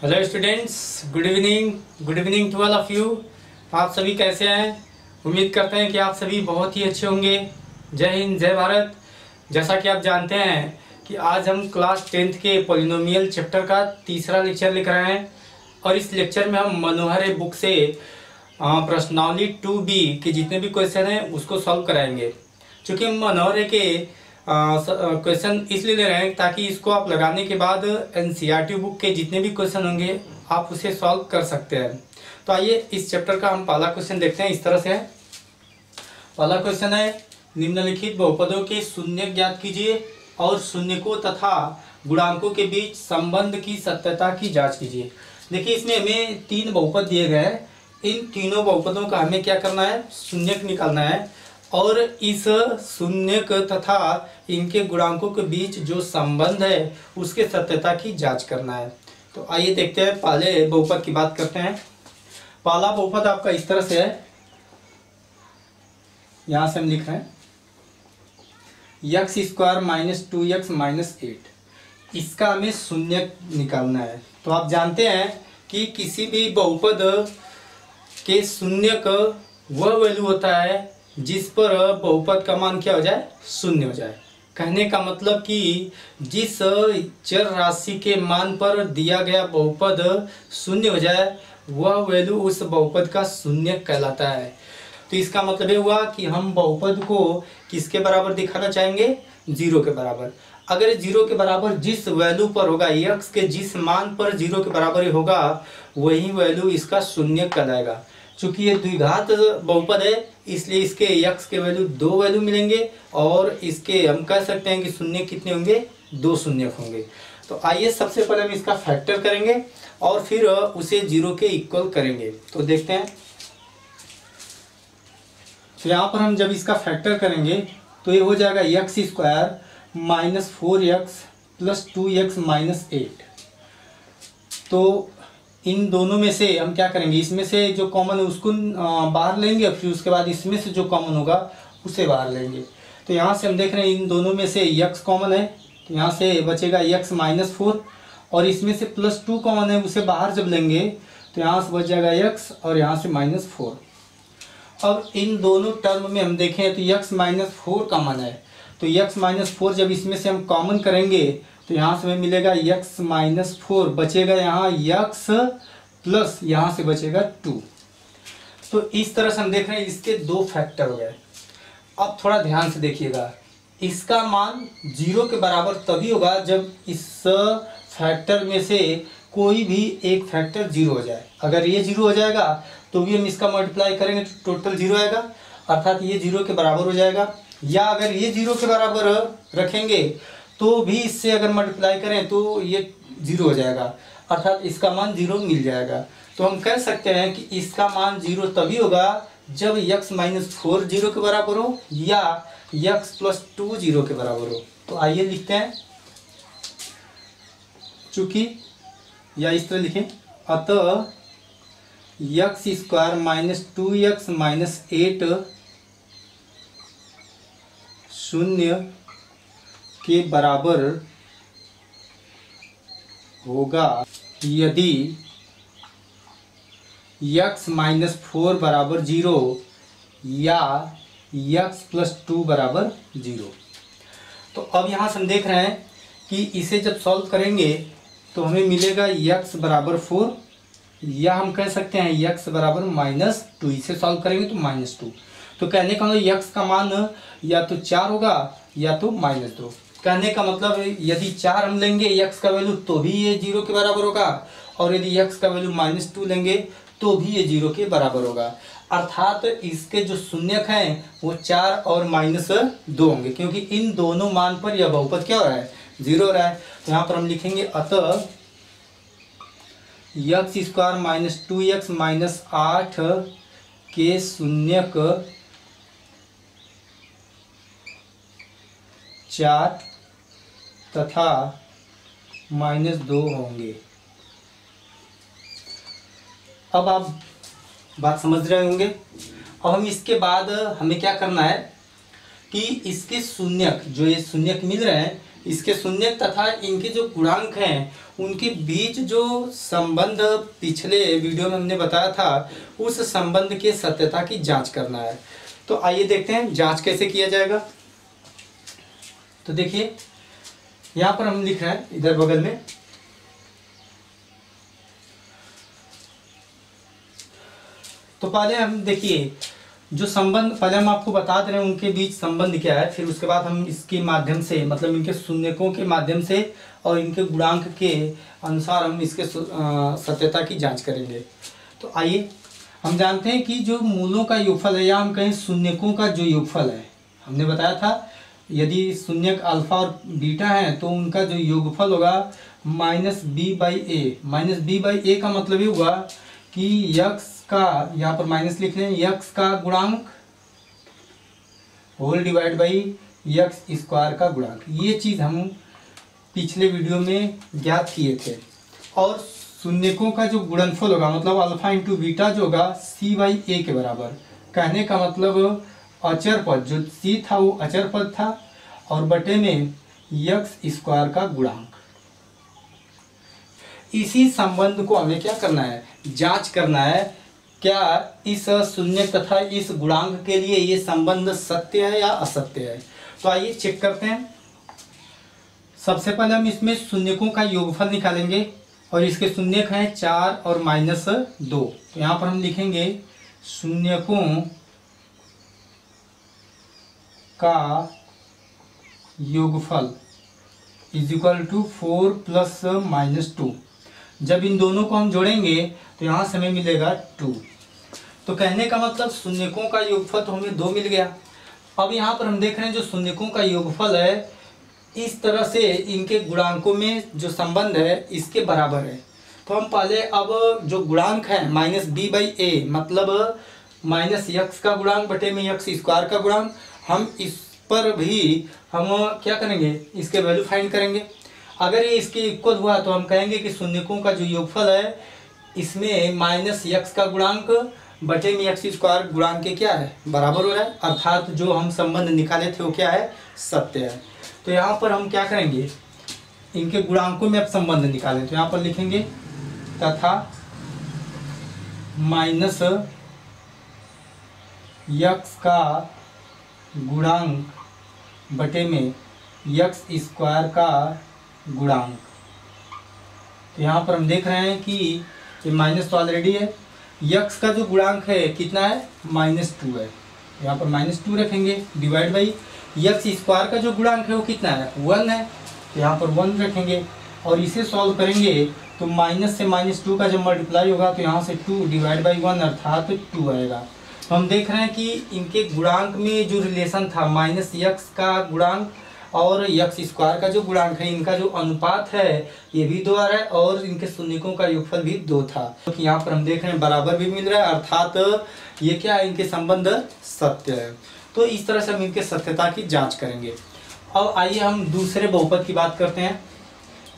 Hello students, good evening to all of you. आप सभी कैसे हैं? उम्मीद करते हैं कि आप सभी बहुत ही अच्छे होंगे। जय हिंद, जय भारत। जैसा कि आप जानते हैं कि आज हम क्लास 10th के पॉलिनोमियल चैप्टर का तीसरा लेक्चर लिख रहे हैं और इस लेक्चर में हम मनोहर बुक से प्रश्नावली 2B के जितने भी क्वेश्चन हैं उसको सॉल्व कराएंगे। चूँकि हम मनोहर के क्वेश्चन इसलिए ले रहे हैं ताकि इसको आप लगाने के बाद एनसीईआरटी बुक के जितने भी क्वेश्चन होंगे आप उसे सॉल्व कर सकते हैं। तो आइए इस चैप्टर का हम पहला क्वेश्चन देखते हैं। इस तरह से है। पहला क्वेश्चन है, निम्नलिखित बहुपदों के शून्य ज्ञात कीजिए और शून्यकों तथा गुणांकों के बीच संबंध की सत्यता की जांच कीजिए। देखिए, इसमें हमें तीन बहुपद दिए गए हैं। इन तीनों बहुपदों का हमें क्या करना है? शून्यक निकालना है और इस शून्यक तथा इनके गुणांकों के बीच जो संबंध है उसके सत्यता की जांच करना है। तो आइए देखते हैं, पहले बहुपद की बात करते हैं। पहला बहुपद आपका इस तरह से है, यहां से हम लिख रहे हैं x² - 2x - 8। इसका हमें शून्यक निकालना है। तो आप जानते हैं कि किसी भी बहुपद के शून्यक वह वैल्यू होता है जिस पर बहुपद का मान क्या हो जाए? शून्य हो जाए। कहने का मतलब कि जिस चर राशि के मान पर दिया गया बहुपद शून्य हो जाए वह वैल्यू उस बहुपद का शून्यक कहलाता है। तो इसका मतलब ये हुआ कि हम बहुपद को किसके बराबर दिखाना चाहेंगे? 0 के बराबर। अगर 0 के बराबर जिस वैल्यू पर होगा, x के जिस मान पर 0 के बराबर होगा वही वैल्यू इसका शून्यक कहलाएगा। चूंकि ये द्विघात बहुपद है इसलिए इसके x के वैल्यू 2 वैल्यू मिलेंगे और इसके हम कह सकते हैं कि शून्य कितने होंगे? 2 शून्यक होंगे। तो आइए सबसे पहले हम इसका फैक्टर करेंगे और फिर उसे 0 के इक्वल करेंगे। तो देखते हैं। तो यहाँ पर हम जब इसका फैक्टर करेंगे तो ये हो जाएगा x² - 4x + 2x - 8। तो इन दोनों में से हम क्या करेंगे? इसमें से जो कॉमन है उसको बाहर लेंगे, फिर उसके बाद इसमें से जो कॉमन होगा उसे बाहर लेंगे। तो यहाँ से हम देख रहे हैं इन दोनों में से x कॉमन है, तो यहाँ से बचेगा x - 4 और इसमें से +2 कॉमन है, उसे बाहर जब लेंगे तो यहाँ से बच जाएगा x और यहाँ से -4। अब इन दोनों टर्म में हम देखें तो x - 4 कॉमन है, तो x - 4 जब इसमें से हम कॉमन करेंगे तो यहाँ से हमें मिलेगा x - 4, बचेगा यहाँ x प्लस यहाँ से बचेगा 2। तो इस तरह से हम देख रहे हैं इसके 2 फैक्टर हो गए। अब थोड़ा ध्यान से देखिएगा, इसका मान 0 के बराबर तभी होगा जब इस फैक्टर में से कोई भी एक फैक्टर 0 हो जाए। अगर ये 0 हो जाएगा तो भी हम इसका मल्टीप्लाई करेंगे तो टोटल 0 आएगा, अर्थात ये 0 के बराबर हो जाएगा। या अगर ये 0 के बराबर रखेंगे तो भी इससे अगर मल्टीप्लाई करें तो ये 0 हो जाएगा, अर्थात इसका मान 0 मिल जाएगा। तो हम कह सकते हैं कि इसका मान 0 तभी होगा जब x - 4 0 के बराबर हो या x + 2 0 के बराबर हो। तो आइए लिखते हैं, चूंकि या इस तरह लिखें, अतः x² - 2x - 8 शून्य के बराबर होगा यदि x - 4 = 0 या x + 2 = 0। तो अब यहाँ से हम देख रहे हैं कि इसे जब सॉल्व करेंगे तो हमें मिलेगा x = 4 या हम कह सकते हैं x = -2। इसे सॉल्व करेंगे तो -2। तो कहने का मतलब x का मान या तो 4 होगा या तो -2। कहने का मतलब यदि 4 हम लेंगे x का वैल्यू तो भी ये 0 के बराबर होगा और यदि x का वैल्यू -2 लेंगे तो भी ये 0 के बराबर होगा। अर्थात इसके जो शून्यक हैं वो 4 और -2 होंगे, क्योंकि इन दोनों मान पर यह बहुपद क्या हो रहा है? 0 हो रहा है। तो यहाँ पर हम लिखेंगे अतः x² - 2x - 8 के शून्यक 4 तथा -2 होंगे। अब आप बात समझ रहे होंगे। अब हम इसके बाद हमें क्या करना है कि इसके शून्यक, जो ये शून्यक मिल रहे हैं, इसके शून्यक तथा इनके जो गुणांक हैं उनके बीच जो संबंध पिछले वीडियो में हमने बताया था उस संबंध के सत्यता की जांच करना है। तो आइए देखते हैं जांच कैसे किया जाएगा। तो देखिए यहाँ पर हम लिख रहे हैं इधर बगल में, तो पहले हम देखिए जो संबंध पहले हम आपको बता दे रहे हैं उनके बीच संबंध क्या है, फिर उसके बाद हम इसके माध्यम से मतलब इनके शून्यकों के माध्यम से और इनके गुणांक के अनुसार हम इसके सत्यता की जांच करेंगे। तो आइए हम जानते हैं कि जो मूलों का योगफल है या हम कहें शून्यकों का जो योगफल है, हमने बताया था यदि शून्यक अल्फा और बीटा है तो उनका जो योगफल होगा -b/a। -b/a का मतलब ये हुआ कि यक्स का, यहाँ पर माइनस लिख लें, यक्स का गुणांक whole divide by x square का गुणांक। ये चीज़ हम पिछले वीडियो में ज्ञात किए थे। और शून्यकों का जो गुणनफल होगा मतलब अल्फा इंटू बीटा जो होगा c/a के बराबर। कहने का मतलब अचर पद जो c था वो अचर पद था और बटे में यक्स स्क्वायर का गुणांक। इसी संबंध को हमें क्या करना है, जांच करना है, क्या इस शून्य तथा इस गुणांक के लिए ये संबंध सत्य है या असत्य है। तो आइए चेक करते हैं। सबसे पहले हम इसमें शून्यकों का योगफल निकालेंगे और इसके शून्यक हैं 4 और -2। तो यहाँ पर हम लिखेंगे शून्यकों का योगफल इज इक्वल टू 4 + -2। जब इन दोनों को हम जोड़ेंगे तो यहाँ से हमें मिलेगा 2। तो कहने का मतलब शून्यकों का योगफल तो हमें 2 मिल गया। अब यहाँ पर हम देख रहे हैं जो शून्यकों का योगफल है इस तरह से इनके गुणांकों में जो संबंध है इसके बराबर है। तो हम पहले अब जो गुणांक है -b/a मतलब -x का गुणांक बटे में x स्क्वायर का गुणांक, हम इस पर भी हम क्या करेंगे, इसके वैल्यू फाइंड करेंगे। अगर ये इसके इक्वल हुआ तो हम कहेंगे कि शून्यकों का जो योगफल है इसमें -x का गुणांक बटे में x स्क्वायर गुणांक के क्या है, बराबर हो रहा है, अर्थात जो हम संबंध निकाले थे वो क्या है, सत्य है। तो यहाँ पर हम क्या करेंगे, इनके गुणांकों में अब संबंध निकालें। तो यहाँ पर लिखेंगे तथा -x का गुणांक बटे में x स्क्वायर का गुणांक। तो यहाँ पर हम देख रहे हैं कि ये माइनस तो ऑलरेडी है, x का जो गुणांक है कितना है, -2 है। यहाँ पर -2 रखेंगे डिवाइड बाई x स्क्वायर का जो गुणांक है वो कितना है, 1 है। तो यहाँ पर 1 रखेंगे और इसे सॉल्व करेंगे तो माइनस से -2 का जब मल्टीप्लाई होगा तो यहाँ से 2 डिवाइड बाई 1 अर्थात 2 आएगा। तो हम देख रहे हैं कि इनके गुणांक में जो रिलेशन था -x का गुणांक और x स्क्वायर का जो गुणांक है इनका जो अनुपात है ये भी 2 आ रहा है और इनके शून्यकों का योगफल भी 2 था। तो यहाँ पर हम देख रहे हैं बराबर भी मिल रहा है, अर्थात ये क्या है, इनके संबंध सत्य है। तो इस तरह से हम इनके सत्यता की जांच करेंगे। अब आइए हम दूसरे बहुपद की बात करते हैं।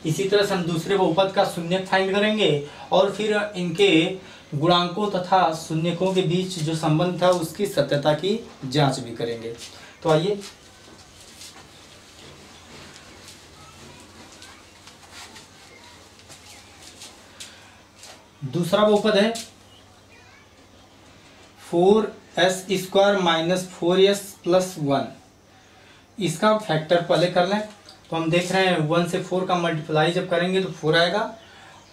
इसी तरह से हम दूसरे बहुपद का शून्यक फाइंड करेंगे और फिर इनके गुणांकों तथा शून्यकों के बीच जो संबंध था उसकी सत्यता की जांच भी करेंगे। तो आइए दूसरा बहुपद है 4s² - 4s + 1। इसका फैक्टर पहले कर लें। तो हम देख रहे हैं 1 से 4 का मल्टीप्लाई जब करेंगे तो 4 आएगा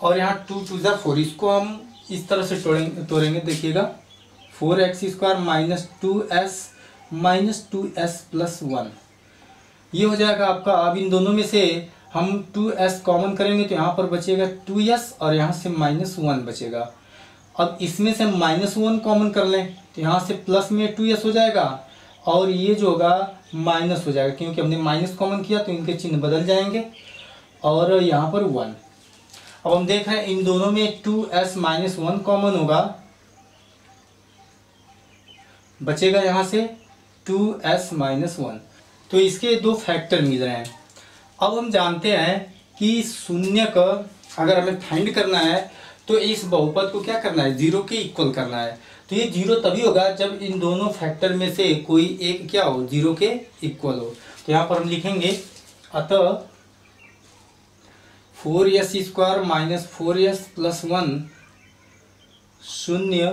और यहाँ 2 × 2 = 4। इसको हम इस तरह से तोड़ेंगे, देखिएगा 4x² - 2s - 2s + 1 ये हो जाएगा आपका। अब इन दोनों में से हम 2s कॉमन करेंगे तो यहाँ पर बचेगा 2s और यहाँ से -1 बचेगा। अब इसमें से हम -1 कॉमन कर लें तो यहाँ से प्लस में 2s हो जाएगा और ये जो होगा माइनस हो जाएगा, क्योंकि हमने माइनस कॉमन किया तो इनके चिन्ह बदल जाएंगे और यहाँ पर 1। अब हम देख रहे हैं इन दोनों में 2s - 1 कॉमन होगा, बचेगा यहाँ से 2s - 1। तो इसके 2 फैक्टर मिल रहे हैं। अब हम जानते हैं कि शून्यक अगर हमें फाइंड करना है तो इस बहुपद को क्या करना है, 0 के इक्वल करना है। तो ये 0 तभी होगा जब इन दोनों फैक्टर में से कोई एक क्या हो, 0 के इक्वल हो। तो यहाँ पर हम लिखेंगे अतः 4s² माइनस 4s प्लस 1 शून्य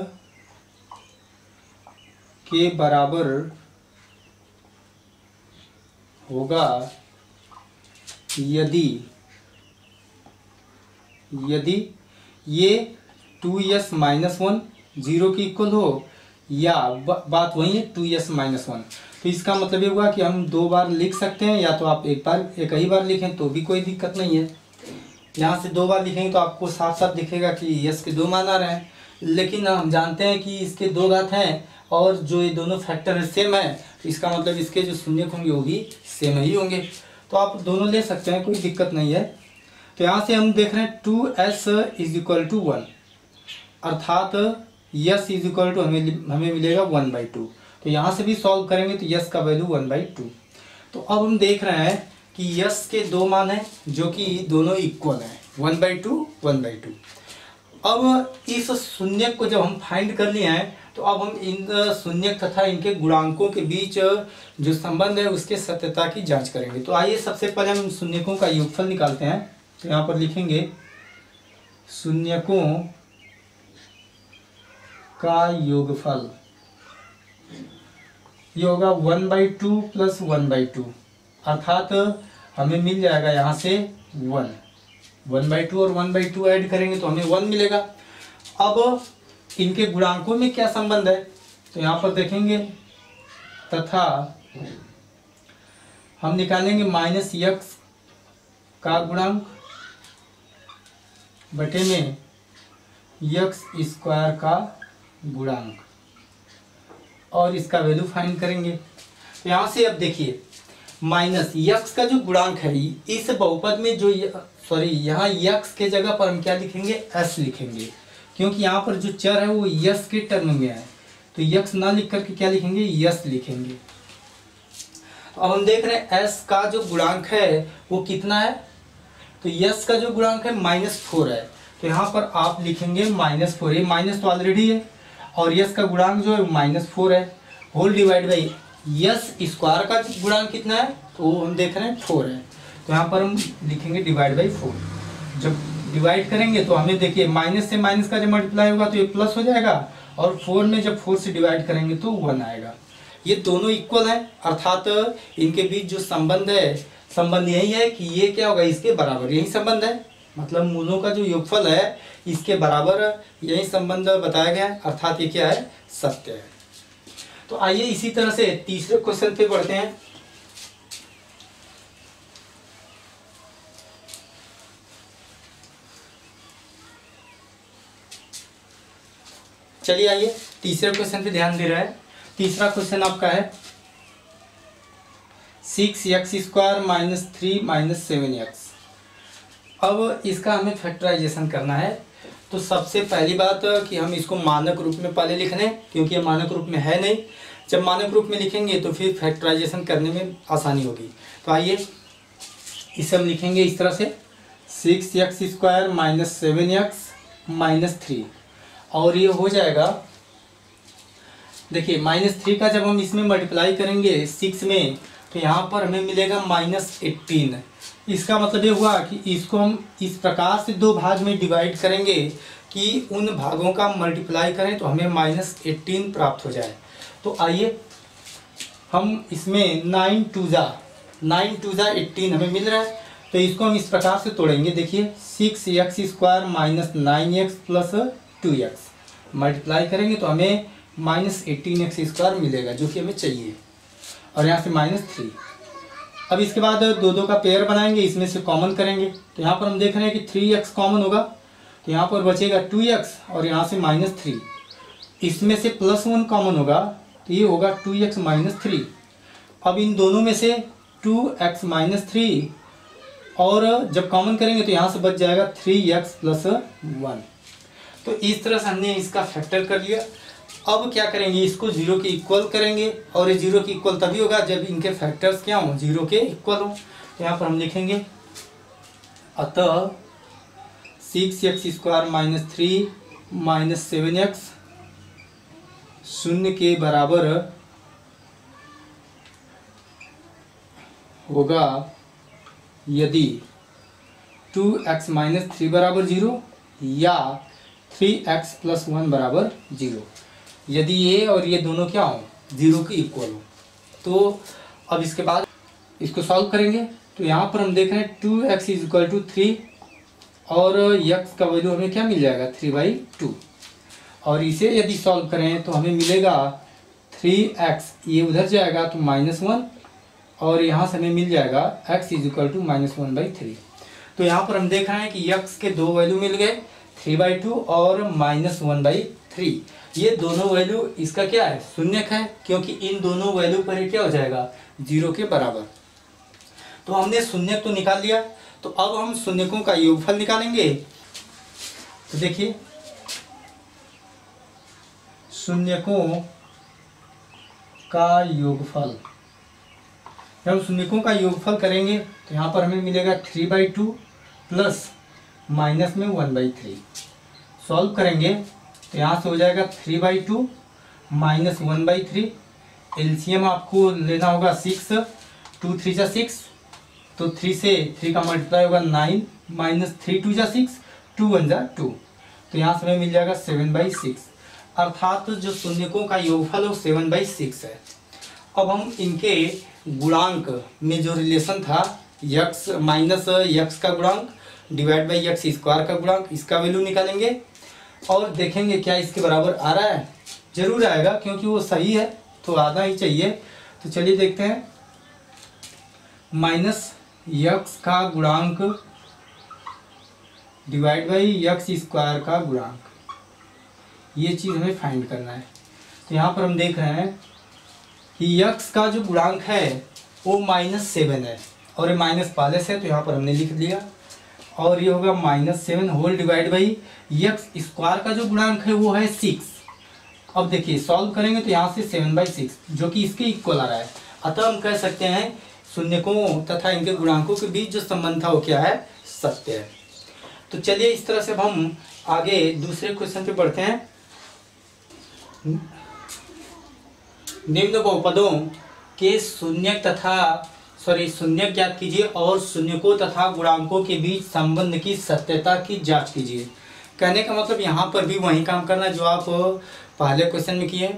के बराबर होगा यदि ये 2s माइनस 1 जीरो की इक्वल हो, या बात वही है 2s माइनस 1। तो इसका मतलब ये हुआ कि हम दो बार लिख सकते हैं, या तो आप एक ही बार लिखें तो भी कोई दिक्कत नहीं है। यहाँ से दो बार लिखेंगे तो आपको साफ साफ दिखेगा कि यस के दो मान आ रहे हैं, लेकिन हम जानते हैं कि इसके दो घात हैं और जो ये दोनों फैक्टर है सेम है, तो इसका मतलब इसके जो शून्य होंगे वो भी सेम ही होंगे। तो आप दोनों ले सकते हैं, कोई दिक्कत नहीं है। तो यहाँ से हम देख रहे हैं 2s इज इक्वल टू 1, अर्थात यस इज इक्वल टू हमें मिलेगा 1/2। तो यहाँ से भी सॉल्व करेंगे तो यस का वैल्यू 1/2। तो अब हम देख रहे हैं कि यस के दो मान हैं जो कि दोनों इक्वल हैं, 1/2 1/2। अब इस शून्य को जब हम फाइंड कर लिए हैं तो अब हम इन शून्य तथा इनके गुणांकों के बीच जो संबंध है उसके सत्यता की जांच करेंगे। तो आइए सबसे पहले हम शून्यकों का योगफल निकालते हैं। तो यहाँ पर लिखेंगे शून्यकों का योगफल, ये होगा 1/2 प्लस 1/2, अर्थात हमें मिल जाएगा यहाँ से 1/2 और 1/2 ऐड करेंगे तो हमें 1 मिलेगा। अब इनके गुणांकों में क्या संबंध है तो यहाँ पर देखेंगे, तथा हम निकालेंगे माइनस x का गुणांक बटे में x² का गुणांक, और इसका वैल्यू फाइंड करेंगे। तो यहाँ से अब देखिए माइनस x का जो गुणांक है इस बहुपद में जो यहाँ x के जगह पर हम क्या लिखेंगे, s लिखेंगे, क्योंकि यहाँ पर जो चर है वो s के टर्म में है। तो x ना लिख करके क्या लिखेंगे, s लिखेंगे। अब हम देख रहे हैं s का जो गुणांक है वो कितना है, तो s का जो गुणांक है -4 है। तो यहाँ पर आप लिखेंगे -4, ये माइनस तो ऑलरेडी है, और s का गुणांक जो है -4 है, होल डिवाइड बाई s² का गुणांक कितना है तो हम देख रहे हैं 4 है। तो यहाँ पर हम लिखेंगे डिवाइड बाई 4। जब डिवाइड करेंगे तो हमें देखिए माइनस से माइनस का जब मल्टीप्लाई होगा तो ये प्लस हो जाएगा, और 4 में जब 4 से डिवाइड करेंगे तो 1 आएगा। ये दोनों इक्वल हैं, अर्थात इनके बीच जो संबंध है, संबंध यही है कि ये क्या होगा, इसके बराबर, यही संबंध है, मतलब मूलों का जो योगफल है इसके बराबर यही संबंध बताया गया है, अर्थात ये क्या है, सत्य है। तो आइए इसी तरह से तीसरे क्वेश्चन पे बढ़ते हैं। चलिए आइए तीसरे क्वेश्चन पे ध्यान दे रहा है। तीसरा क्वेश्चन आपका है 6x² माइनस 3 माइनस 7x। अब इसका हमें फैक्टराइजेशन करना है। तो सबसे पहली बात कि हम इसको मानक रूप में पहले लिख लें, क्योंकि ये मानक रूप में है नहीं। जब मानक रूप में लिखेंगे तो फिर फैक्टराइजेशन करने में आसानी होगी। तो आइए इसे हम लिखेंगे इस तरह से 6x² माइनस 7x माइनस 3, और ये हो जाएगा, देखिए -3 का जब हम इसमें मल्टीप्लाई करेंगे 6 में तो यहाँ पर हमें मिलेगा -18। इसका मतलब ये हुआ कि इसको हम इस प्रकार से दो भाग में डिवाइड करेंगे कि उन भागों का मल्टीप्लाई करें तो हमें -18 प्राप्त हो जाए। तो आइए हम इसमें 9 2 जा 18 हमें मिल रहा है, तो इसको हम इस प्रकार से तोड़ेंगे। देखिए 6x² minus 9x plus 2x multiply करेंगे तो हमें -18x² मिलेगा, जो कि हमें चाहिए, और यहाँ से -3। अब इसके बाद दो दो का पेयर बनाएंगे, इसमें से कॉमन करेंगे। तो यहाँ पर हम देख रहे हैं कि 3x कॉमन होगा, तो यहाँ पर बचेगा 2x और यहाँ से -3। इसमें से +1 कॉमन होगा तो ये होगा 2x माइनस 3। अब इन दोनों में से 2x माइनस 3 और जब कॉमन करेंगे तो यहाँ से बच जाएगा 3x प्लस 1। तो इस तरह से हमने इसका फैक्टर कर लिया। अब क्या करेंगे, इसको 0 के इक्वल करेंगे, और ये 0 के इक्वल तभी होगा जब इनके फैक्टर्स क्या हों, 0 के इक्वल हों। तो यहाँ पर हम लिखेंगे अतः 6x² माइनस 3 माइनस 7x 0 के बराबर होगा यदि 2x माइनस 3 बराबर 0 या 3x प्लस 1 बराबर 0। यदि ये और ये दोनों क्या हो, 0 के इक्वल हो। तो अब इसके बाद इसको सॉल्व करेंगे। तो यहाँ पर हम देख रहे हैं 2x इज इक्वल टू 3 और x का वैल्यू हमें क्या मिल जाएगा 3/2। और इसे यदि सॉल्व करें तो हमें मिलेगा 3x, ये उधर जाएगा तो -1 और यहाँ से हमें मिल जाएगा x इज इक्वल टू -1/3। तो यहाँ पर हम देख रहे हैं कि x के दो वैल्यू मिल गए 3/2 और -1/3। ये दोनों वैल्यू इसका क्या है, शून्यक है, क्योंकि इन दोनों वैल्यू पर ये क्या हो जाएगा 0 के बराबर। तो हमने शून्यक तो निकाल लिया। तो अब हम शून्यकों का योगफल निकालेंगे। तो देखिए शून्यकों का योगफल, जब हम शून्यकों का योगफल करेंगे तो यहाँ पर हमें मिलेगा 3/2 प्लस माइनस में 1/3। सॉल्व करेंगे तो यहाँ से हो जाएगा 3/2 माइनस 1/3। एलसीएम आपको लेना होगा 6, 2 3 जा 6, तो 3 से 3 का मल्टीप्लाई होगा 9 माइनस 3 2 जा 6, 2 1 जा 2, तो यहाँ से हमें मिल जाएगा 7/6। अर्थात जो शून्यकों का योगफल वो 7/6 है। अब हम इनके गुणांक में जो रिलेशन था x माइनस x का गुणांक डिवाइड बाई x स्क्वायर का गुणांक, इसका वैल्यू निकालेंगे और देखेंगे क्या इसके बराबर आ रहा है। जरूर आएगा क्योंकि वो सही है तो आना ही चाहिए। तो चलिए देखते हैं, माइनस x का गुणांक डिवाइड बाई x स्क्वायर का गुणांक, ये चीज़ हमें फाइंड करना है। तो यहाँ पर हम देख रहे हैं कि x का जो गुणांक है वो -7 है और ये माइनस पहले से, तो यहाँ पर हमने लिख दिया और ये होगा -7 whole divide by x square का जो गुणांक है वो है 6। अब देखिए सॉल्व करेंगे तो यहाँ से 7/6 जो कि इसके इक्वल आ रहा है। अतः हम कह सकते हैं शून्यकों तथा इनके गुणांकों के बीच जो संबंध था वो क्या है, सत्य है। तो चलिए इस तरह से अब हम आगे दूसरे क्वेश्चन पे बढ़ते हैं। निम्न बहुपदों के शून्यक ज्ञात कीजिए और शून्यकों तथा गुणांकों के बीच संबंध की सत्यता की जांच कीजिए। कहने का मतलब यहाँ पर भी वही काम करना जो आप पहले क्वेश्चन में किए।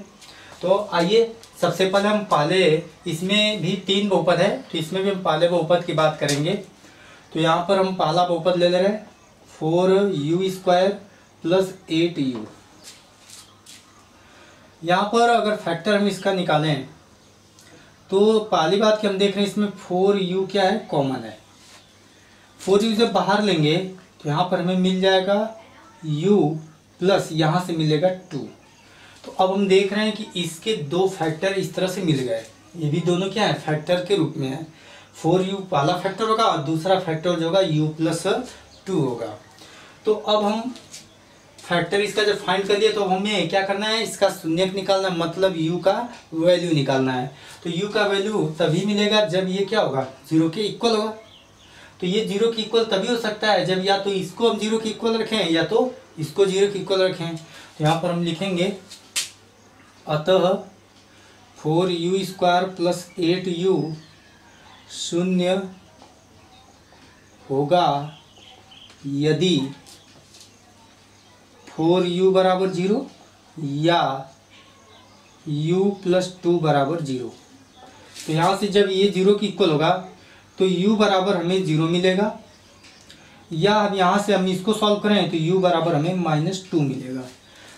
तो आइए सबसे पहले हम पहले, इसमें भी 3 बहुपद है तो इसमें भी हम पहले बहुपद की बात करेंगे। तो यहाँ पर हम पहला बहुपद ले रहे हैं 4u² प्लस 8u। यहाँ पर अगर फैक्टर हम इसका निकालें तो पहली बात कि हम देख रहे हैं इसमें 4u क्या है, कॉमन है। 4u जब बाहर लेंगे तो यहाँ पर हमें मिल जाएगा u प्लस यहाँ से मिलेगा 2। तो अब हम देख रहे हैं कि इसके दो फैक्टर इस तरह से मिल गए, ये भी दोनों क्या है फैक्टर के रूप में है। 4u पहला फैक्टर होगा और दूसरा फैक्टर जो होगा u प्लस 2 होगा। तो अब हम फैक्टर इसका जब फाइंड कर लिया तो हमें क्या करना है, इसका शून्यक निकालना, मतलब u का वैल्यू निकालना है। तो u का वैल्यू तभी मिलेगा जब ये क्या होगा 0 के इक्वल होगा। तो ये 0 के इक्वल तभी हो सकता है जब या तो इसको हम 0 के इक्वल रखें या तो इसको 0 के इक्वल रखें। तो यहाँ पर हम लिखेंगे अतः 4u² प्लस 8u शून्य होगा यदि 4u बराबर 0 या u प्लस 2 बराबर 0। तो यहाँ से जब ये 0 के इक्वल होगा तो u बराबर हमें 0 मिलेगा, या अब यहाँ से हम इसको सॉल्व करें तो u बराबर हमें -2 मिलेगा।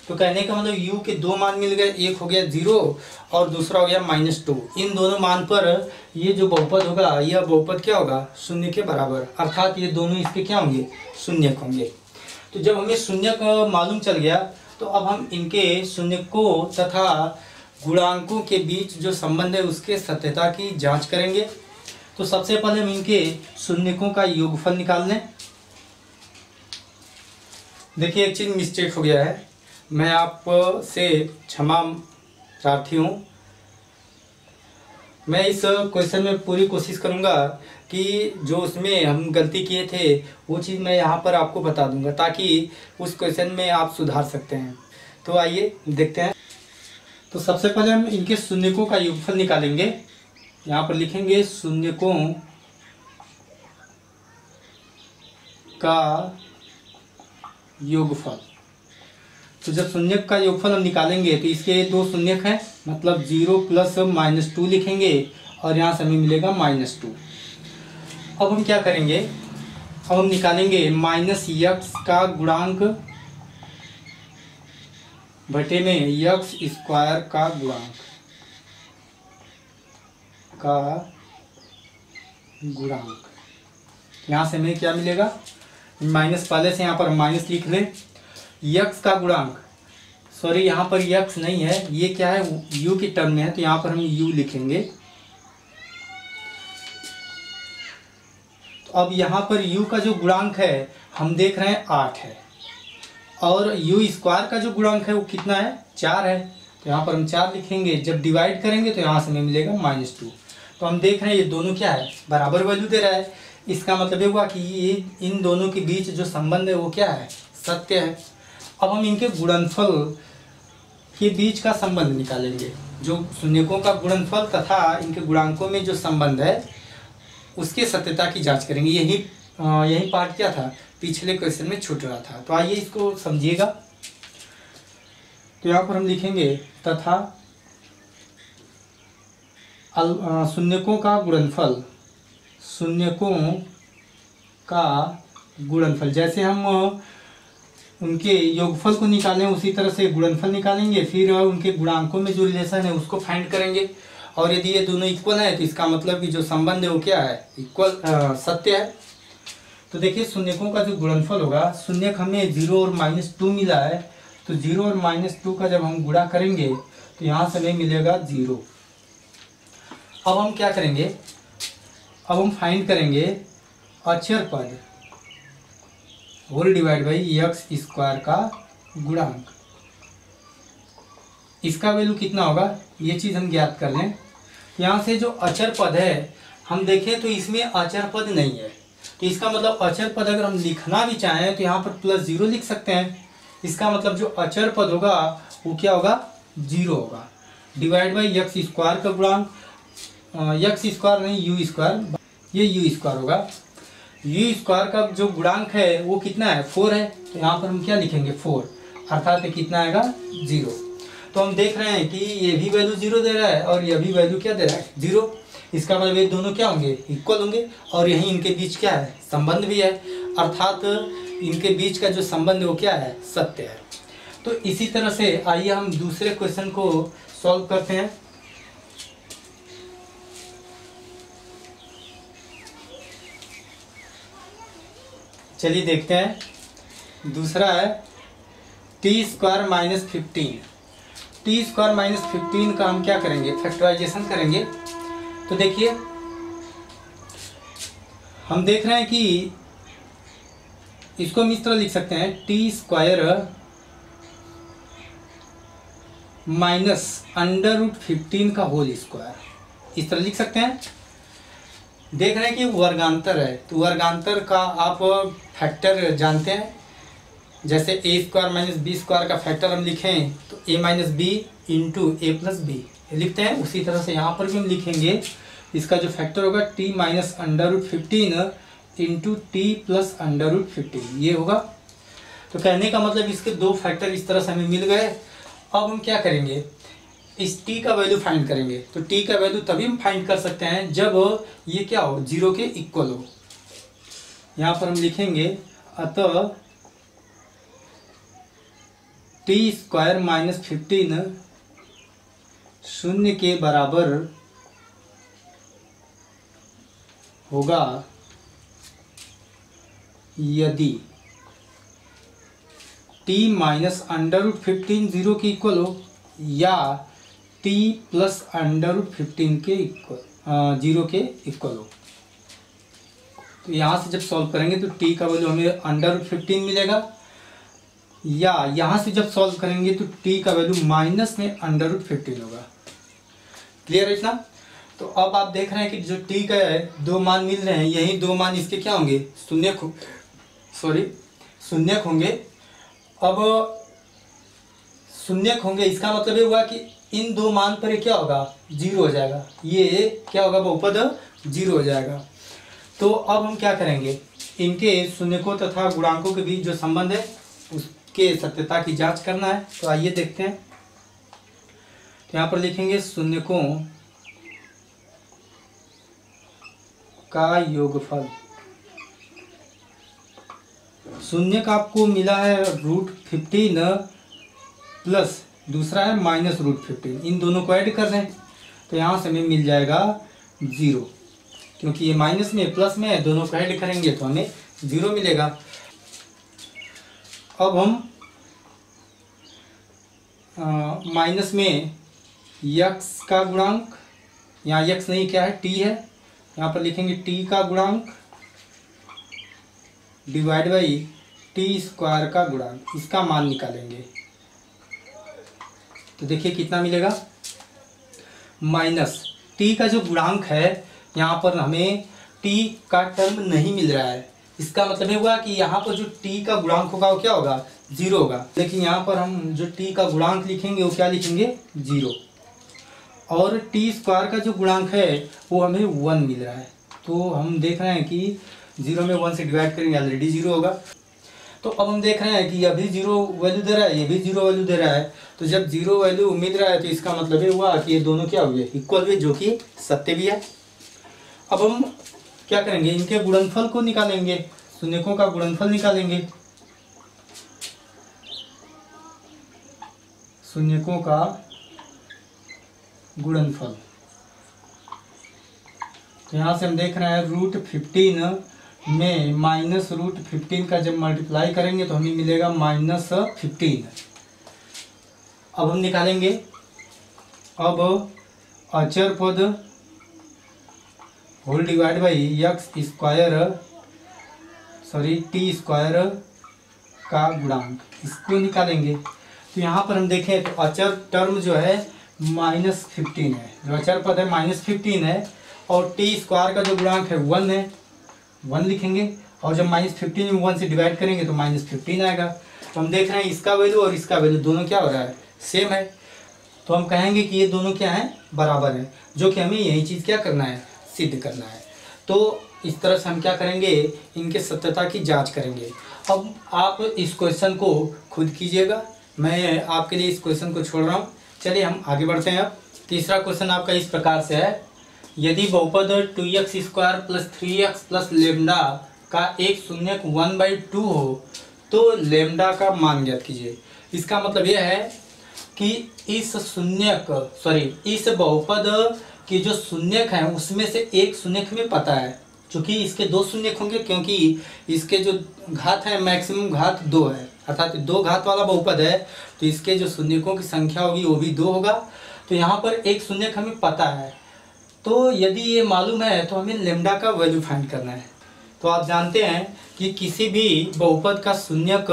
तो कहने का मतलब u के दो मान मिल गए, एक हो गया 0 और दूसरा हो गया -2। इन दोनों मान पर ये जो बहुपद होगा यह बहुपद क्या होगा, शून्य के बराबर, अर्थात ये दोनों इसके क्या होंगे, शून्यक होंगे। तो जब हमें शून्यक मालूम चल गया तो अब हम इनके शून्यकों तथा गुणांकों के बीच जो संबंध है उसके सत्यता की जांच करेंगे। तो सबसे पहले हम इनके शून्यकों का योगफल निकाल लें। देखिए एक चीज़ मिस्टेक हो गया है, मैं आपसे क्षमा प्रार्थी हूँ। मैं इस क्वेश्चन में पूरी कोशिश करूँगा कि जो उसमें हम गलती किए थे वो चीज़ मैं यहाँ पर आपको बता दूँगा ताकि उस क्वेश्चन में आप सुधार सकते हैं। तो आइए देखते हैं। तो सबसे पहले हम इनके शून्यकों का योगफल निकालेंगे। यहाँ पर लिखेंगे शून्यकों का योगफल। तो जब शून्यक का योगफल हम निकालेंगे तो इसके दो शून्यक हैं, मतलब 0 प्लस -2 लिखेंगे और यहाँ से हमें मिलेगा -2। अब हम क्या करेंगे, अब हम निकालेंगे -x का गुणांक बटे में x² का गुणांक। यहाँ से हमें क्या मिलेगा, माइनस पहले से यहाँ पर माइनस लिख लें, x का गुणांक, सॉरी यहाँ पर x नहीं है, ये क्या है u की टर्म में है, तो यहाँ पर हम u लिखेंगे। तो अब यहाँ पर u का जो गुणांक है हम देख रहे हैं 8 है, और u² का जो गुणांक है वो कितना है, 4 है, तो यहाँ पर हम 4 लिखेंगे। जब डिवाइड करेंगे तो यहाँ से हमें मिलेगा -2। तो हम देख रहे हैं ये दोनों क्या है, बराबर वैल्यू दे रहा है। इसका मतलब ये हुआ कि ये इन दोनों के बीच जो संबंध है वो क्या है, सत्य है। अब हम इनके गुणनफल के बीच का संबंध निकालेंगे, जो शून्यकों का गुणनफल तथा इनके गुणांकों में जो संबंध है उसके सत्यता की जांच करेंगे। यही पार्ट क्या था, पिछले क्वेश्चन में छूट रहा था। तो आइए इसको समझिएगा। तो यहाँ पर हम लिखेंगे तथा शून्यकों का गुणनफल, जैसे हम उनके योगफल को निकालें उसी तरह से गुणनफल निकालेंगे, फिर उनके गुणांकों में जो रिलेशन है उसको फाइंड करेंगे। और यदि ये दोनों इक्वल है तो इसका मतलब कि जो संबंध है वो क्या है, इक्वल, सत्य है। तो देखिए शून्यकों का जो गुणनफल होगा, शून्यक हमें 0 और -2 मिला है, तो 0 और -2 का जब हम गुणा करेंगे तो यहाँ से हमें मिलेगा 0। अब हम क्या करेंगे, अब हम फाइंड करेंगे अचर पद होल डिवाइड बाई x² का गुणांक। इसका वैल्यू कितना होगा ये चीज़ हम ज्ञात कर लें। यहाँ से जो अचर पद है हम देखें तो इसमें अचर पद नहीं है, तो इसका मतलब अचर पद अगर हम लिखना भी चाहें तो यहाँ पर +0 लिख सकते हैं। इसका मतलब जो अचर पद होगा वो क्या होगा, 0 होगा, डिवाइड बाई x² का गुणांक, x² नहीं u², ये u² होगा। u² का जो गुणांक है वो कितना है, 4 है, तो यहाँ पर हम क्या लिखेंगे 4, अर्थात कितना आएगा 0। तो हम देख रहे हैं कि ये भी वैल्यू 0 दे रहा है और ये भी वैल्यू क्या दे रहा है, 0। इसका मतलब ये दोनों क्या होंगे, इक्वल होंगे, और यही इनके बीच क्या है, संबंध भी है, अर्थात इनके बीच का जो संबंध है वो क्या है, सत्य है। तो इसी तरह से आइए हम दूसरे क्वेश्चन को सॉल्व करते हैं। चलिए देखते हैं। दूसरा है t² -15। t² -15 का हम क्या करेंगे, फैक्टराइजेशन करेंगे। तो देखिए हम देख रहे हैं कि इसको हम इस तरह लिख सकते हैं, t² -√15 का होल स्क्वायर, इस तरह लिख सकते हैं। देख रहे हैं कि वर्गांतर है, तो वर्गांतर का आप फैक्टर जानते हैं, जैसे a² - b² का फैक्टर हम लिखें तो a - b इंटू a+b लिखते हैं। उसी तरह से यहाँ पर भी हम लिखेंगे, इसका जो फैक्टर होगा t - √15 इंटू t + √15 ये होगा। तो कहने का मतलब इसके दो फैक्टर इस तरह से हमें मिल गए। अब हम क्या करेंगे, इस t का वैल्यू फाइंड करेंगे। तो t का वैल्यू तभी हम फाइंड कर सकते हैं जब ये क्या हो, 0 के इक्वल हो। यहाँ पर हम लिखेंगे अतः t² -15 0 के बराबर होगा यदि t -√15 0 के इक्वल हो या t + √15 के इक्वल 0 के इक्वल हो। तो यहाँ से जब सॉल्व करेंगे तो t का वैल्यू हमें √15 मिलेगा, या यहाँ से जब सॉल्व करेंगे तो t का वैल्यू माइनस में √15 होगा। क्लियर है इतना? तो अब आप देख रहे हैं कि जो t का है दो मान मिल रहे हैं, यही दो मान इसके क्या होंगे, शून्यक होंगे। अब शून्यक होंगे इसका मतलब ये हुआ कि इन दो मान पर क्या होगा, 0 हो जाएगा, ये क्या होगा, बहुपद 0 हो जाएगा। तो अब हम क्या करेंगे, इनके शून्यकों तथा गुणांकों के बीच जो संबंध है उसके सत्यता की जांच करना है। तो आइए देखते हैं। तो यहाँ पर लिखेंगे शून्यकों का योगफल। शून्य का आपको मिला है √15 प्लस दूसरा है -√15। इन दोनों को ऐड कर दें तो यहाँ से हमें मिल जाएगा 0, क्योंकि ये माइनस में प्लस में है, दोनों को ऐड करेंगे तो हमें 0 मिलेगा। अब हम माइनस में x का गुणांक, यहाँ x नहीं क्या है, t है, यहाँ पर लिखेंगे t का गुणांक डिवाइड बाई t² का गुणांक, इसका मान निकालेंगे। तो देखिए कितना मिलेगा, माइनस t का जो गुणांक है यहाँ पर हमें t का टर्म नहीं मिल रहा है, इसका मतलब ये हुआ कि यहाँ पर जो t का गुणांक होगा वो क्या होगा, 0 होगा। लेकिन यहाँ पर हम जो t का गुणांक लिखेंगे वो क्या लिखेंगे, 0, और t² का जो गुणांक है वो हमें 1 मिल रहा है। तो हम देख रहे हैं कि 0 में 1 से डिवाइड करेंगे ऑलरेडी 0 होगा। तो अब हम देख रहे हैं कि अभी 0 वैल्यू दे रहा है, ये भी 0 वैल्यू दे रहा है। तो जब 0 वैल्यू मिल रहा है तो इसका मतलब ये हुआ कि ये दोनों क्या हुए, इक्वल हुए, जो कि सत्य भी है। अब हम क्या करेंगे, इनके गुणनफल को निकालेंगे, शून्यकों का गुणनफल निकालेंगे। शून्यकों का गुणनफल, तो यहाँ से हम देख रहे हैं √15 में -√15 का जब मल्टीप्लाई करेंगे तो हमें मिलेगा -15। अब हम निकालेंगे, अब अचर पद होल डिवाइड बाई t² का गुणांक, इसको निकालेंगे। तो यहाँ पर हम देखें तो अचर टर्म जो है -15 है, जो अचर पद है -15 है, और t² का जो गुणांक है 1 है, 1 लिखेंगे, और जब -15 में 1 से डिवाइड करेंगे तो -15 आएगा। तो हम देख रहे हैं इसका वैल्यू और इसका वैल्यू दोनों क्या हो रहा है, सेम है। तो हम कहेंगे कि ये दोनों क्या हैं, बराबर हैं, जो कि हमें यही चीज़ क्या करना है, सिद्ध करना है। तो इस तरह से हम क्या करेंगे, इनके सत्यता की जांच करेंगे। अब आप इस क्वेश्चन को खुद कीजिएगा, मैं आपके लिए इस क्वेश्चन को छोड़ रहा हूँ। चलिए हम आगे बढ़ते हैं। अब तीसरा क्वेश्चन आपका इस प्रकार से है, यदि बहुपद 2x² + 3x + लेम्डा का एक शून्यक 1/2 हो तो लेम्डा का मान ज्ञात कीजिए। इसका मतलब यह है कि इस बहुपद की जो शून्यक है उसमें से एक शून्यक हमें पता है, चूंकि इसके 2 शून्यक होंगे, क्योंकि इसके जो घात है मैक्सिमम घात 2 है, अर्थात 2 घात वाला बहुपद है, तो इसके जो शून्यकों की संख्या होगी वो भी 2 होगा। तो यहाँ पर एक शून्यक हमें पता है, तो यदि ये मालूम है तो हमें लेम्डा का वैल्यू फाइंड करना है। तो आप जानते हैं कि किसी भी बहुपद का शून्यक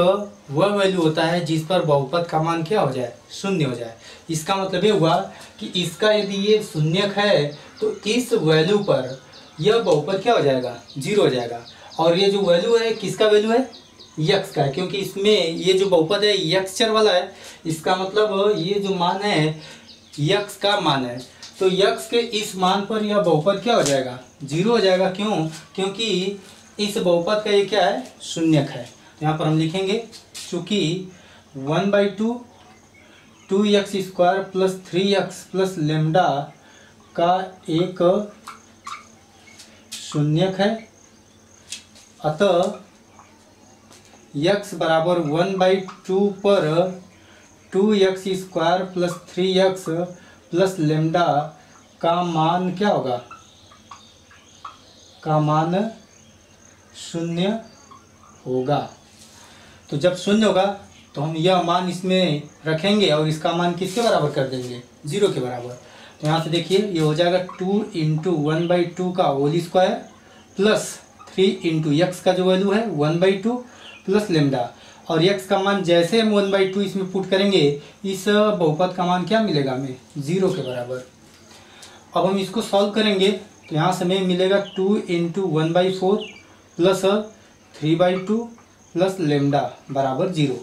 वह वैल्यू होता है जिस पर बहुपद का मान क्या हो जाए, 0 हो जाए। इसका मतलब ये हुआ कि इसका यदि ये शून्यक है तो इस वैल्यू पर यह बहुपद क्या हो जाएगा, 0 हो जाएगा। और ये जो वैल्यू है किसका वैल्यू है, x का है, क्योंकि इसमें ये जो बहुपद है x चर वाला है, इसका मतलब ये जो मान है x का मान है। तो x के इस मान पर यह बहुपद क्या हो जाएगा, 0 हो जाएगा। क्यों, क्योंकि इस बहुपद का ये क्या है, शून्यक है। यहाँ पर हम लिखेंगे चूंकि 1/2 2x² + 3x + लेम्डा का एक शून्यक है, अतः x बराबर 1/2 पर 2x² + 3x + लेम्डा का मान क्या होगा, का मान 0 होगा। तो जब 0 होगा तो हम यह मान इसमें रखेंगे और इसका मान किसके बराबर कर देंगे, 0 के बराबर। तो यहाँ से देखिए ये हो जाएगा 2 × 1/2 का होल स्क्वायर प्लस 3 × x का जो वैल्यू है 1/2 प्लस लेम्डा, और x का मान जैसे हम 1/2 इसमें पुट करेंगे इस बहुपद का मान क्या मिलेगा हमें, 0 के बराबर। अब हम इसको सॉल्व करेंगे तो यहाँ से हमें मिलेगा 2 × 1/4 प्लस 3/2 प्लस लेम्डा बराबर 0।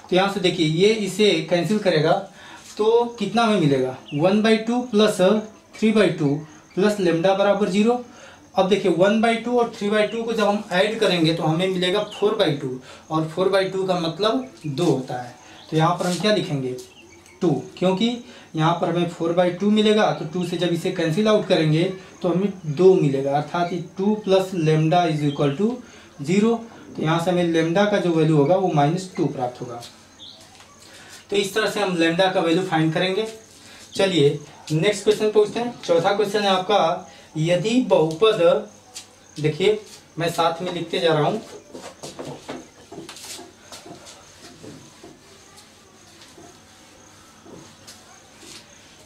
तो यहाँ से देखिए ये इसे कैंसिल करेगा तो कितना हमें मिलेगा, 1/2 प्लस 3/2 प्लस लेम्डा बराबर 0। अब देखिए 1/2 और 3/2 को जब हम ऐड करेंगे तो हमें मिलेगा 4/2 और 4/2 का मतलब 2 होता है। तो यहाँ पर हम क्या लिखेंगे 2, क्योंकि यहाँ पर हमें 4/2 मिलेगा तो 2 से जब इसे कैंसिल आउट करेंगे तो हमें 2 मिलेगा, अर्थात 2 + लेमडा = 0। तो यहाँ से हमें लेमडा का जो वैल्यू होगा वो -2 प्राप्त होगा। तो इस तरह से हम लेमडा का वैल्यू फाइंड करेंगे। चलिए नेक्स्ट क्वेश्चन पूछते हैं। चौथा क्वेश्चन है आपका, यदि बहुपद, देखिए मैं साथ में लिखते जा रहा हूं,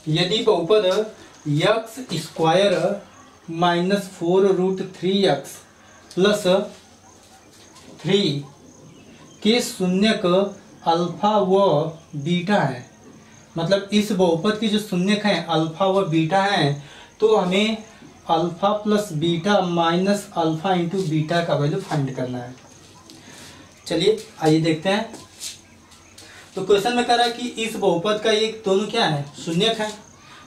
यदि बहुपद x² - 4√3x + 3 के शून्यक अल्फा व बीटा है, मतलब इस बहुपद के जो शून्यक हैं अल्फा व बीटा हैं, तो हमें alpha + beta minus alpha × beta का वैल्यू फाइंड करना है। चलिए आइए देखते हैं। तो क्वेश्चन में कह रहा है कि इस बहुपद का ये दोनों क्या है, शून्यक है।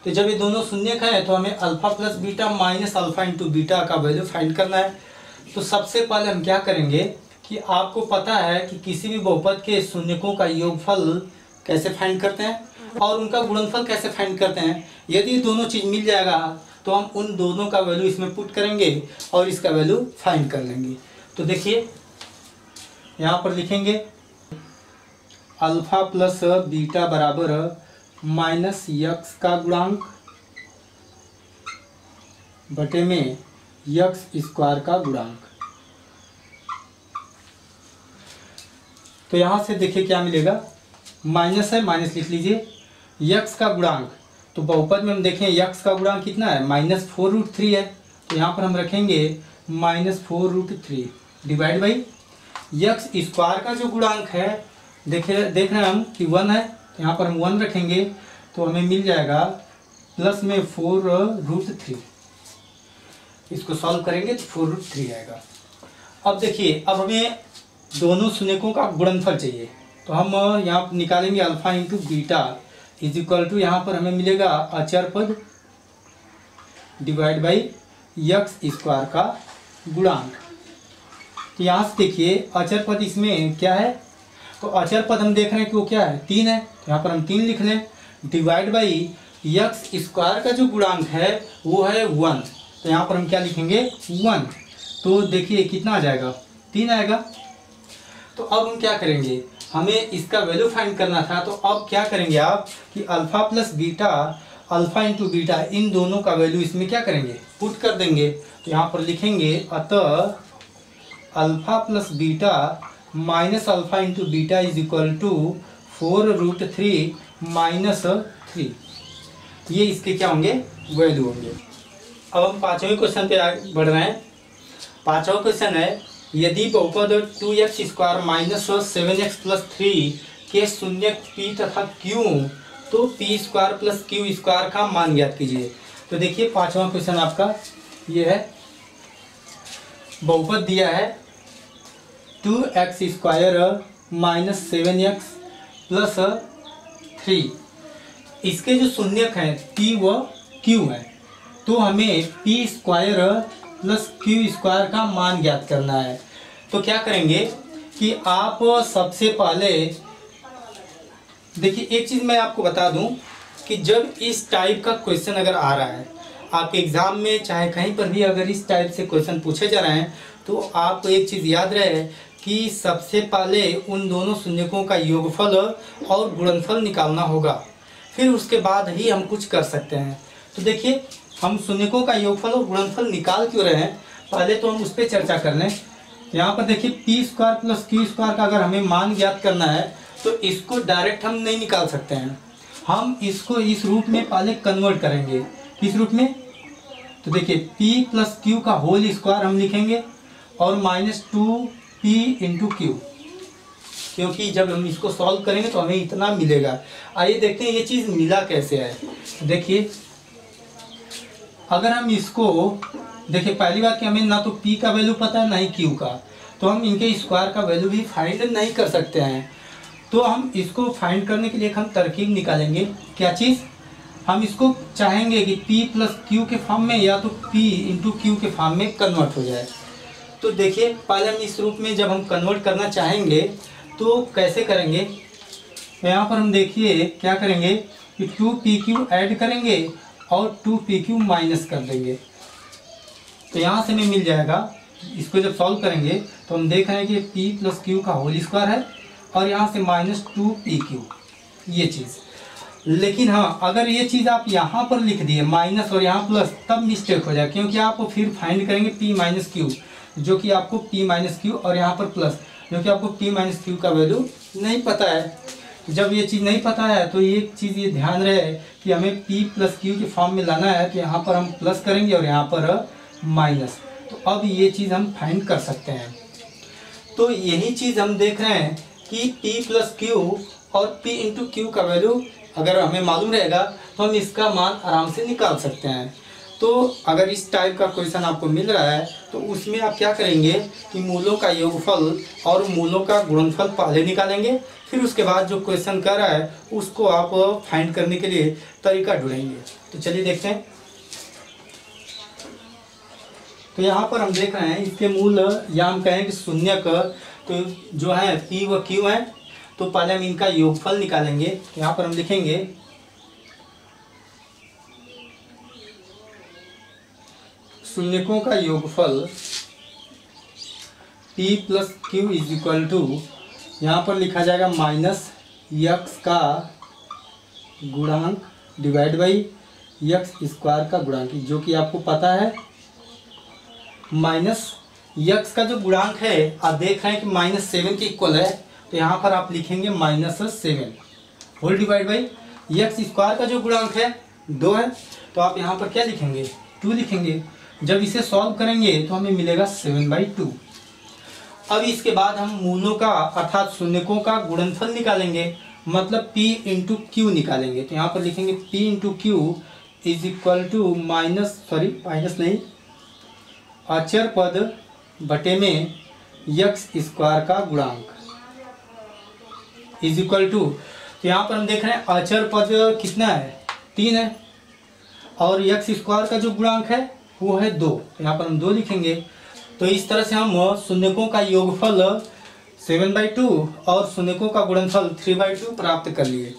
तो जब ये दोनों शून्यक है तो हमें alpha + beta minus alpha × beta का वैल्यू फाइंड करना है। तो सबसे पहले हम क्या करेंगे कि आपको पता है कि किसी भी बहुपद के शून्यकों का योगफल कैसे फाइंड करते हैं और उनका गुणनफल कैसे फाइंड करते हैं। यदि दोनों चीज़ मिल जाएगा तो हम उन दोनों का वैल्यू इसमें पुट करेंगे और इसका वैल्यू फाइंड कर लेंगे। तो देखिए यहाँ पर लिखेंगे अल्फा + बीटा बराबर -x का गुणांक बटे में x² का गुणांक। तो यहाँ से देखिए क्या मिलेगा, माइनस है, माइनस लिख लीजिए, x का गुणांक। तो बहुपद में हम देखें x का गुणांक कितना है, -4√3 है। तो यहाँ पर हम रखेंगे -4√3 डिवाइड बाई x² का जो गुणांक है, देख रहे हैं हम कि 1 है, तो यहाँ पर हम 1 रखेंगे तो हमें मिल जाएगा प्लस में 4√3। इसको सॉल्व करेंगे तो 4√3 आएगा। अब देखिए, अब हमें दोनों शून्यकों का गुणनफल चाहिए, तो हम यहाँ निकालेंगे अल्फा × बीटा = यहाँ पर हमें मिलेगा अचर पद डिवाइड बाई x² का गुणांक। तो यहाँ से देखिए अचर पद इसमें क्या है, तो अचर पद हम देख रहे हैं कि वो क्या है, 3 है। तो यहाँ पर हम 3 लिख लें डिवाइड बाई x² का जो गुणांक है वो है 1। तो यहाँ पर हम क्या लिखेंगे 1। तो देखिए कितना आ जाएगा, 3 आएगा। तो अब हम क्या करेंगे, हमें इसका वैल्यू फाइंड करना था। तो अब क्या करेंगे आप कि अल्फा + बीटा, अल्फा × बीटा, इन दोनों का वैल्यू इसमें क्या करेंगे, पुट कर देंगे। तो यहाँ पर लिखेंगे अतः alpha + beta minus alpha × beta = 4√3 - 3। ये इसके क्या होंगे, वैल्यू होंगे। अब हम पांचवें क्वेश्चन पे बढ़ रहे हैं। पांचवा क्वेश्चन है, यदि बहुपद 2x² - 7x + 3 के शून्यक p तथा q, तो p² + q² का मान ज्ञात कीजिए। तो देखिए पांचवा क्वेश्चन आपका ये है, बहुपद दिया है 2x² - 7x + 3, इसके जो शून्यक हैं p व q है, तो हमें p² + q² का मान ज्ञात करना है। तो क्या करेंगे कि आप सबसे पहले देखिए, एक चीज़ मैं आपको बता दूं कि जब इस टाइप का क्वेश्चन अगर आ रहा है आपके एग्ज़ाम में, चाहे कहीं पर भी अगर इस टाइप से क्वेश्चन पूछे जा रहे हैं, तो आपको एक चीज़ याद रहे कि सबसे पहले उन दोनों शून्यकों का योगफल और गुणनफल निकालना होगा, फिर उसके बाद ही हम कुछ कर सकते हैं। तो देखिए हम शून्यकों का योगफल और गुणनफल निकाल क्यों रहे हैं, पहले तो हम उस पर चर्चा कर लें। यहाँ पर देखिए p² + q² का अगर हमें मान ज्ञात करना है तो इसको डायरेक्ट हम नहीं निकाल सकते हैं, हम इसको इस रूप में पहले कन्वर्ट करेंगे। किस रूप में, तो देखिए p + q का होल स्क्वायर हम लिखेंगे और -2p × q, क्योंकि जब हम इसको सॉल्व करेंगे तो हमें इतना मिलेगा। आइए देखते हैं ये चीज़ मिला कैसे है। देखिए अगर हम इसको देखिए, पहली बात कि हमें ना तो p का वैल्यू पता है ना ही q का, तो हम इनके स्क्वायर का वैल्यू भी फाइंड नहीं कर सकते हैं। तो हम इसको फाइंड करने के लिए हम तरकीब निकालेंगे। क्या चीज़, हम इसको चाहेंगे कि P प्लस क्यू के फॉर्म में या तो P इंटू क्यू के फॉर्म में कन्वर्ट हो जाए। तो देखिए पहले हम इस रूप में जब हम कन्वर्ट करना चाहेंगे तो कैसे करेंगे। तो यहाँ पर हम देखिए क्या करेंगे कि 2PQ ऐड करेंगे और 2PQ माइनस कर देंगे। तो यहाँ से हमें मिल जाएगा, इसको जब सॉल्व करेंगे तो हम देख रहे हैं कि P प्लस क्यू का होल स्क्वायर है और यहाँ से माइनस 2PQ ये चीज़। लेकिन हाँ, अगर ये चीज़ आप यहाँ पर लिख दिए माइनस और यहाँ प्लस, तब मिस्टेक हो जाए, क्योंकि आप फिर फाइंड करेंगे P माइनस क्यू, जो कि आपको P माइनस क्यू और यहाँ पर प्लस, जो कि आपको P माइनस क्यू का वैल्यू नहीं पता है। जब ये चीज़ नहीं पता है तो ये चीज़ ये ध्यान रहे कि हमें P प्लस क्यू के फॉर्म में लाना है, तो यहाँ पर हम प्लस करेंगे और यहाँ पर माइनस। तो अब ये चीज़ हम फाइंड कर सकते हैं। तो यही चीज़ हम देख रहे हैं कि P प्लस क्यू और P इंटू क्यू का वैल्यू अगर हमें मालूम रहेगा तो हम इसका मान आराम से निकाल सकते हैं। तो अगर इस टाइप का क्वेश्चन आपको मिल रहा है तो उसमें आप क्या करेंगे कि मूलों का योगफल और मूलों का गुणनफल पहले निकालेंगे, फिर उसके बाद जो क्वेश्चन कर रहा है उसको आप फाइंड करने के लिए तरीका ढूंढेंगे। तो चलिए देखते हैं। तो यहाँ पर हम देख रहे हैं इसके मूल, या हम कहें कि शून्यक तो जो है P व Q है, तो पहले हम इनका योगफल निकालेंगे। तो यहाँ पर हम लिखेंगे शून्यकों का योगफल P plus Q is equal to, यहाँ पर लिखा जाएगा माइनस यक्स का गुणांक डिवाइड बाई यक्स स्क्वायर का गुणांक, जो कि आपको पता है माइनस यक्स का जो गुणांक है आप देख रहे हैं कि -7 के इक्वल है। तो यहाँ पर आप लिखेंगे -7 whole divide by x square का जो गुणांक है 2 है, तो आप यहाँ पर क्या लिखेंगे 2 लिखेंगे। जब इसे सॉल्व करेंगे तो हमें मिलेगा 7/2। अब इसके बाद हम मूलों का अर्थात शून्यकों का गुणनफल निकालेंगे, मतलब P इंटू क्यू निकालेंगे। तो यहाँ पर लिखेंगे P into Q is equal to minus नहीं, अचर पद बटे में यक्स स्क्वायर का गुणांक इज इक्वल टू। तो यहाँ पर हम देख रहे हैं अचर पद कितना है 3 है और यक्स स्क्वायर का जो गुणांक है वो है 2। तो यहाँ पर हम 2 लिखेंगे। तो इस तरह से हम शून्यकों का योगफल 7/2 और शून्यकों का गुणनफल 3/2 प्राप्त कर लिए।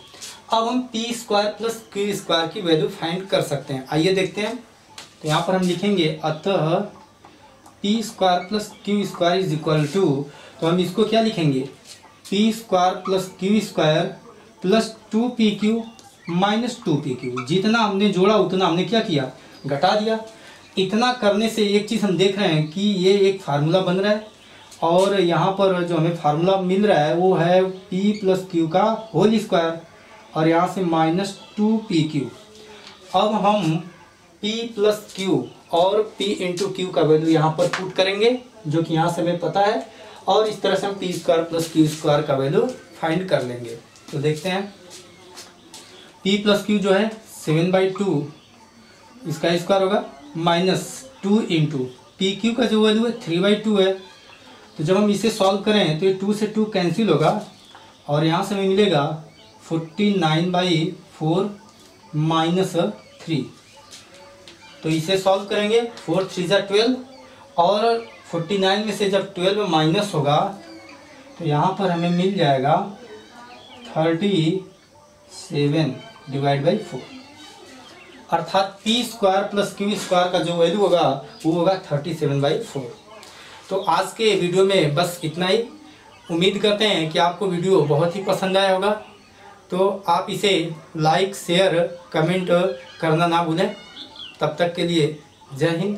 अब हम P square plus Q square की वैल्यू फाइंड कर सकते हैं। आइए देखते हैं। तो यहाँ पर हम लिखेंगे अतः P square plus Q square is equal to, तो हम इसको क्या लिखेंगे P square plus Q square plus 2PQ minus 2PQ। जितना हमने जोड़ा उतना हमने क्या किया घटा दिया। इतना करने से एक चीज़ हम देख रहे हैं कि ये एक फार्मूला बन रहा है और यहाँ पर जो हमें फार्मूला मिल रहा है वो है P प्लस क्यू का होल स्क्वायर और यहाँ से -2PQ। अब हम P प्लस क्यू और P इंटू क्यू का वैल्यू यहाँ पर पुट करेंगे, जो कि यहाँ से हमें पता है, और इस तरह से हम P square plus Q square का वैल्यू फाइंड कर लेंगे। तो देखते हैं P प्लस क्यू जो है 7/2, इसका स्क्वायर होगा -2 इंटू PQ का जो वैल्यू है 3/2 है। तो जब हम इसे सॉल्व करें तो ये 2 से 2 कैंसिल होगा और यहाँ से हमें मिलेगा 49/4 -3। तो इसे सॉल्व करेंगे 4 3 12 और 49 में से जब 12 माइनस होगा तो यहाँ पर हमें मिल जाएगा 37/4, अर्थात P square plus Q square का जो वैल्यू होगा वो होगा 37/4। तो आज के वीडियो में बस इतना ही। उम्मीद करते हैं कि आपको वीडियो बहुत ही पसंद आया होगा। तो आप इसे लाइक शेयर कमेंट करना ना भूलें। तब तक के लिए जय हिंद।